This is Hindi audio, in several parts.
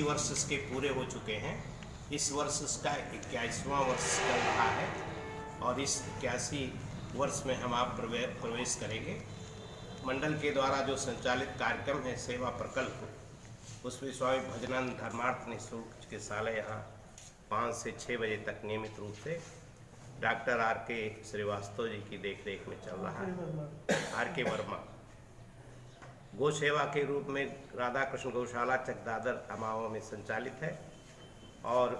वर्ष इसके पूरे हो चुके हैं। इस वर्ष इसका 81वां वर्ष चल रहा है और इस 81 वर्ष में हम आप प्रवेश करेंगे। मंडल के द्वारा जो संचालित कार्यक्रम है सेवा प्रकल्प, उसमें स्वामी भजनानंद धर्मार्थ निःशुल्क चिकित्सालय यहाँ 5 से 6 बजे तक नियमित रूप से डॉक्टर R.K. श्रीवास्तव जी की देखरेख में चल रहा है। R.K. वर्मा गौ सेवा के रूप में राधा कृष्ण गौशाला चकदादर अमावा में संचालित है और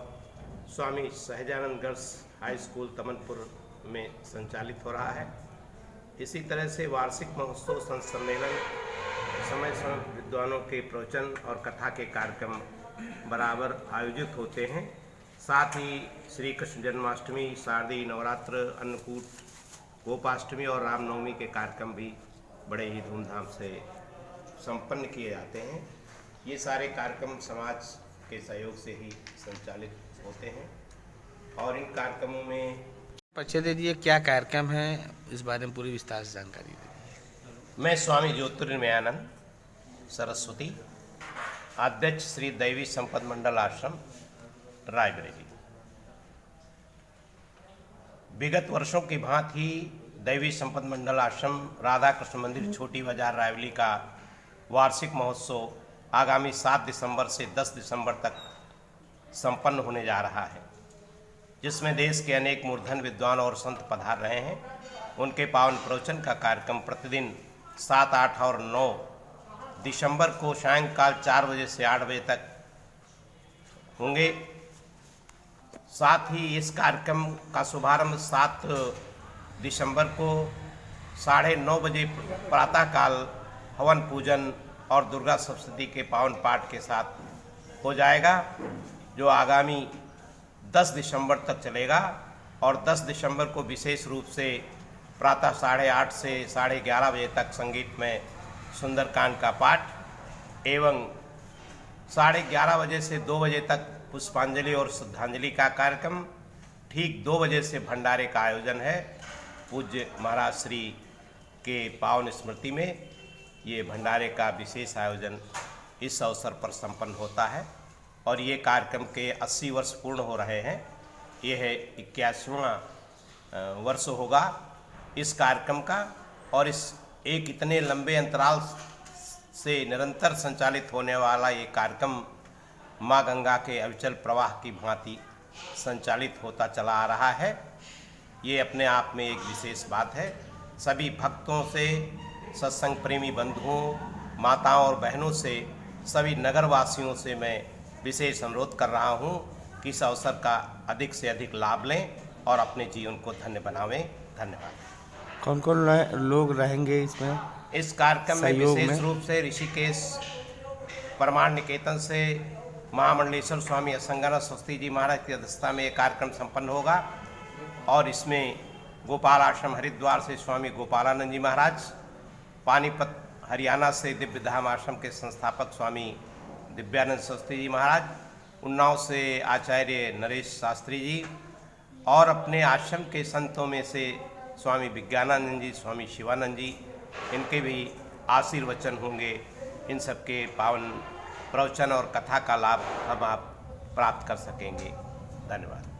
Swami Sahajanand girls high school तमनपुर में संचालित हो रहा है। इसी तरह से वार्षिक महोत्सव संत सम्मेलन, समय समय विद्वानों के प्रवचन और कथा के कार्यक्रम बराबर आयोजित होते हैं। साथ ही श्री कृष्ण जन्माष्टमी, शारदीय नवरात्र, अन्नकूट, गोपाष्टमी और रामनवमी के कार्यक्रम भी बड़े ही धूमधाम से संपन्न किए जाते हैं। ये सारे कार्यक्रम समाज के सहयोग से ही संचालित होते हैं और इन कार्यक्रमों में परिचय दे दीजिए, क्या कार्यक्रम है, इस बारे में पूरी विस्तार से जानकारी दीजिए। मैं स्वामी ज्योतिर्मयानंद सरस्वती, अध्यक्ष श्री दैवी संपद मंडल आश्रम रायबरेली। विगत वर्षों की भांति दैवी संपद मंडल आश्रम राधा कृष्ण मंदिर छोटी बाजार रायबरेली का वार्षिक महोत्सव आगामी 7 दिसंबर से 10 दिसंबर तक संपन्न होने जा रहा है, जिसमें देश के अनेक मूर्धन विद्वान और संत पधार रहे हैं। उनके पावन प्रवचन का कार्यक्रम प्रतिदिन 7, 8 और 9 दिसंबर को सायंकाल 4 बजे से 8 बजे तक होंगे। साथ ही इस कार्यक्रम का शुभारंभ 7 दिसंबर को 9:30 बजे प्रातःकाल हवन पूजन और दुर्गा सप्तशती के पावन पाठ के साथ हो जाएगा, जो आगामी 10 दिसंबर तक चलेगा। और 10 दिसंबर को विशेष रूप से प्रातः 8:30 से 11:30 बजे तक संगीत में सुंदरकांड का पाठ एवं 11:30 बजे से 2 बजे तक पुष्पांजलि और श्रद्धांजलि का कार्यक्रम। ठीक 2 बजे से भंडारे का आयोजन है। पूज्य महाराज श्री के पावन स्मृति में ये भंडारे का विशेष आयोजन इस अवसर पर संपन्न होता है और ये कार्यक्रम के 80 वर्ष पूर्ण हो रहे हैं। ये है 81वां वर्ष होगा इस कार्यक्रम का और इस एक इतने लंबे अंतराल से निरंतर संचालित होने वाला ये कार्यक्रम माँ गंगा के अविचल प्रवाह की भांति संचालित होता चला आ रहा है। ये अपने आप में एक विशेष बात है। सभी भक्तों से, सत्संग प्रेमी बंधुओं, माताओं और बहनों से, सभी नगरवासियों से मैं विशेष अनुरोध कर रहा हूँ कि इस अवसर का अधिक से अधिक लाभ लें और अपने जीवन को धन्य बनावें। धन्यवाद। कौन कौन लोग रहेंगे इसमें? इस कार्यक्रम में विशेष रूप से ऋषिकेश परमाण निकेतन से महामंडलेश्वर स्वामी असंगानंद सरस्वती जी महाराज की अध्यक्षता में ये कार्यक्रम संपन्न होगा और इसमें गोपाल आश्रम हरिद्वार से स्वामी गोपालानंद जी महाराज, पानीपत हरियाणा से दिव्य धाम आश्रम के संस्थापक स्वामी दिव्यानंद सरस्वती जी महाराज, उन्नाव से आचार्य नरेश शास्त्री जी और अपने आश्रम के संतों में से स्वामी विज्ञानानंद जी, स्वामी शिवानंद जी, इनके भी आशीर्वचन होंगे। इन सबके पावन प्रवचन और कथा का लाभ हम आप प्राप्त कर सकेंगे। धन्यवाद।